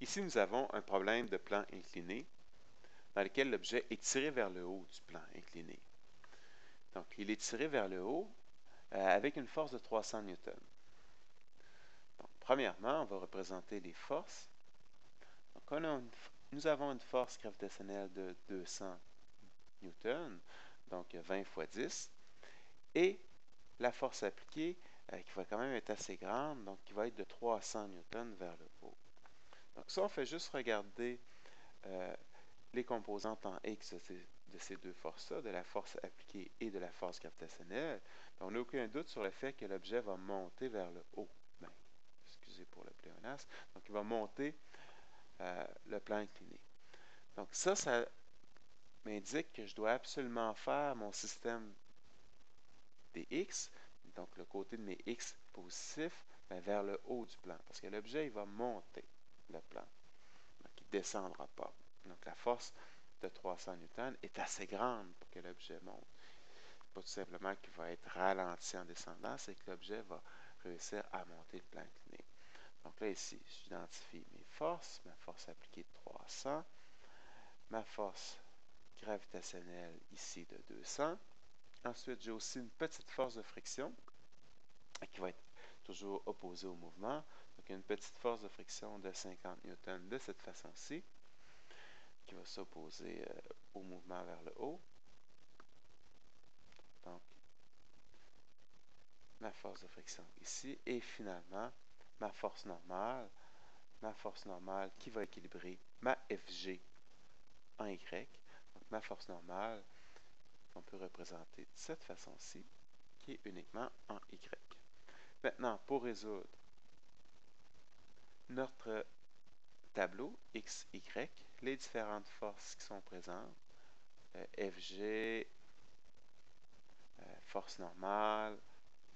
Ici, nous avons un problème de plan incliné dans lequel l'objet est tiré vers le haut du plan incliné. Donc, il est tiré vers le haut avec une force de 300 newtons. Donc, premièrement, on va représenter les forces. Donc, nous avons une force gravitationnelle de 200 newtons, donc 20 fois 10, et la force appliquée qui va quand même être assez grande, donc qui va être de 300 newtons vers le haut. Donc, ça, on fait juste regarder les composantes en X de ces deux forces-là, de la force appliquée et de la force gravitationnelle. On n'a aucun doute sur le fait que l'objet va monter vers le haut. Bien, excusez pour le pléonasme. Donc, il va monter le plan incliné. Donc, ça m'indique que je dois absolument faire mon système des X, donc le côté de mes X positifs, vers le haut du plan, parce que l'objet, il va monter le plan. Donc, il ne descendra pas. Donc, la force de 300 newtons est assez grande pour que l'objet monte. Pas tout simplement qu'il va être ralenti en descendant, c'est que l'objet va réussir à monter le plan incliné. Donc là, ici, j'identifie mes forces, ma force appliquée de 300, ma force gravitationnelle ici de 200. Ensuite, j'ai aussi une petite force de friction qui va être toujours opposée au mouvement. Donc, une petite force de friction de 50 newtons de cette façon-ci, qui va s'opposer au mouvement vers le haut. Donc, ma force de friction ici, et finalement, ma force normale qui va équilibrer ma FG en Y. Donc, ma force normale, qu'on peut représenter de cette façon-ci, qui est uniquement en Y. Maintenant, pour résoudre notre tableau X, Y, les différentes forces qui sont présentes, FG, force normale,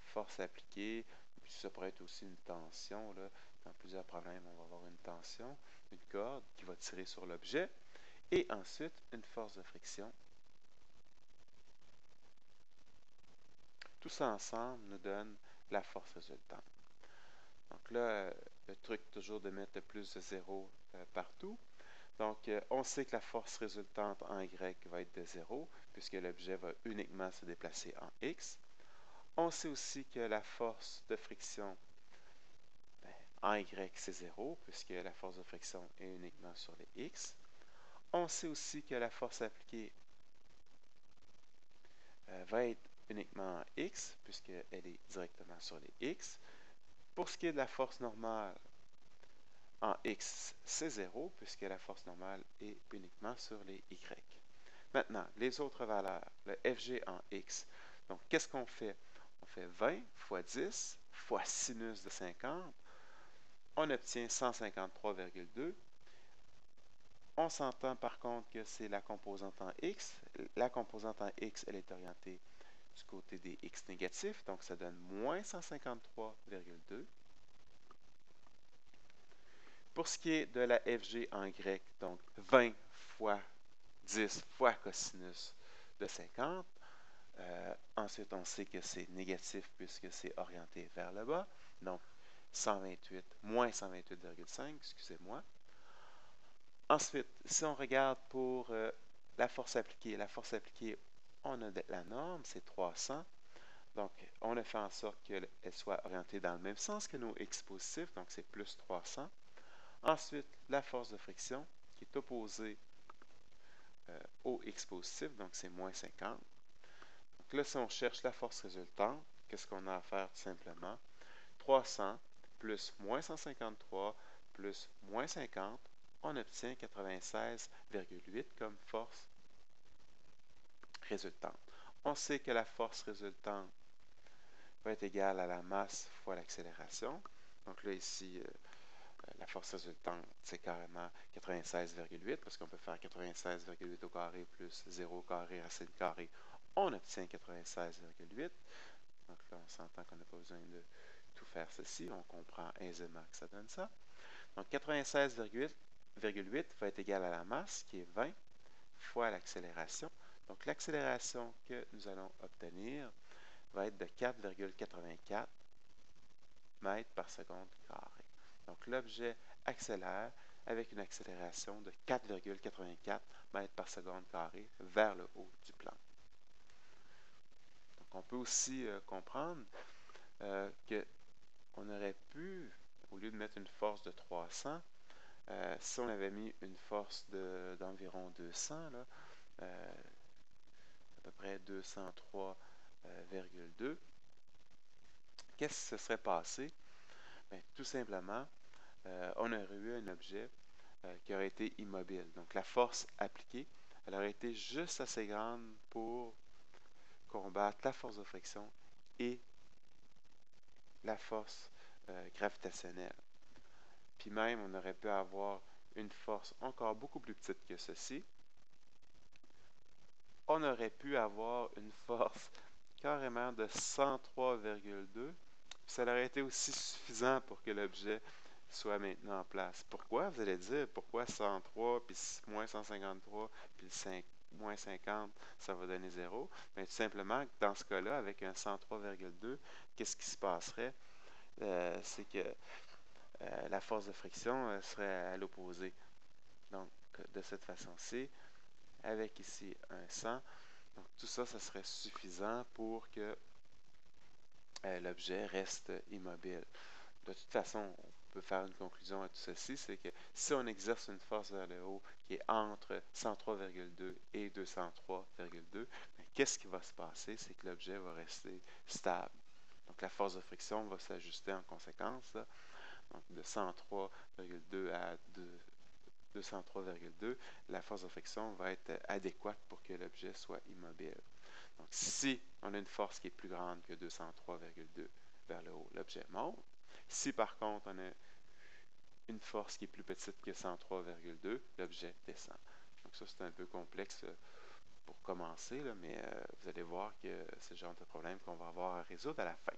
force appliquée, puis ça pourrait être aussi une tension. Là. Dans plusieurs problèmes, on va avoir une tension, une corde qui va tirer sur l'objet, et ensuite une force de friction. Tout ça ensemble nous donne la force résultante. Donc là, le truc toujours de mettre le plus de 0 partout. Donc, on sait que la force résultante en Y va être de 0, puisque l'objet va uniquement se déplacer en X. On sait aussi que la force de friction en Y, c'est 0, puisque la force de friction est uniquement sur les X. On sait aussi que la force appliquée va être uniquement en X, puisqu'elle est directement sur les X. Pour ce qui est de la force normale en X, c'est 0, puisque la force normale est uniquement sur les Y. Maintenant, les autres valeurs, le FG en X. Donc, qu'est-ce qu'on fait? On fait 20 fois 10 fois sinus de 50. On obtient 153,2. On s'entend par contre que c'est la composante en X. La composante en X, elle est orientée du côté des X négatifs, donc ça donne moins 153,2. Pour ce qui est de la FG en Y, donc 20 fois 10 fois cosinus de 50. Ensuite, on sait que c'est négatif puisque c'est orienté vers le bas. Donc, 128, moins 128,5, excusez-moi. Ensuite, si on regarde pour la force appliquée, on a la norme, c'est 300. Donc, on a fait en sorte qu'elle soit orientée dans le même sens que nos X positifs, donc c'est plus 300. Ensuite, la force de friction, qui est opposée au X positif, donc c'est moins 50. Donc là, si on cherche la force résultante, qu'est-ce qu'on a à faire tout simplement? 300 plus moins 153 plus moins 50, on obtient 96,8 comme force résultante. On sait que la force résultante va être égale à la masse fois l'accélération. Donc là, ici, la force résultante, c'est carrément 96,8 parce qu'on peut faire 96,8 au carré plus 0 au carré racine carrée. On obtient 96,8. Donc là, on s'entend qu'on n'a pas besoin de tout faire ceci. On comprend aisément que ça donne ça. Donc 96,8 va être égal à la masse, qui est 20, fois l'accélération. Donc l'accélération que nous allons obtenir va être de 4,84 mètres par seconde carré. Donc l'objet accélère avec une accélération de 4,84 mètres par seconde carré vers le haut du plan. Donc, on peut aussi comprendre qu'on aurait pu, au lieu de mettre une force de 300, si on avait mis une force d'environ 200, là, à peu près 203,2, qu'est-ce qui se serait passé? Bien, tout simplement, on aurait eu un objet qui aurait été immobile. Donc, la force appliquée, elle aurait été juste assez grande pour combattre la force de friction et la force gravitationnelle. Puis même, on aurait pu avoir une force encore beaucoup plus petite que ceci. On aurait pu avoir une force carrément de 103,2. Ça aurait été aussi suffisant pour que l'objet soit maintenu en place. Pourquoi? Vous allez dire, pourquoi 103, puis moins 153, puis moins 50, ça va donner 0? Mais tout simplement, dans ce cas-là, avec un 103,2, qu'est-ce qui se passerait? C'est que la force de friction serait à l'opposé. Donc, de cette façon-ci, avec ici un 100, donc tout ça, ça serait suffisant pour que l'objet reste immobile. De toute façon, on peut faire une conclusion à tout ceci, c'est que si on exerce une force vers le haut qui est entre 103,2 et 203,2, qu'est-ce qui va se passer? C'est que l'objet va rester stable. Donc la force de friction va s'ajuster en conséquence. Là. Donc de 103,2 à 203,2, la force de friction va être adéquate pour que l'objet soit immobile. Donc, si on a une force qui est plus grande que 203,2 vers le haut, l'objet monte. Si par contre, on a une force qui est plus petite que 103,2, l'objet descend. Donc, ça, c'est un peu complexe pour commencer, là, mais vous allez voir que c'est le genre de problème qu'on va avoir à résoudre à la fin.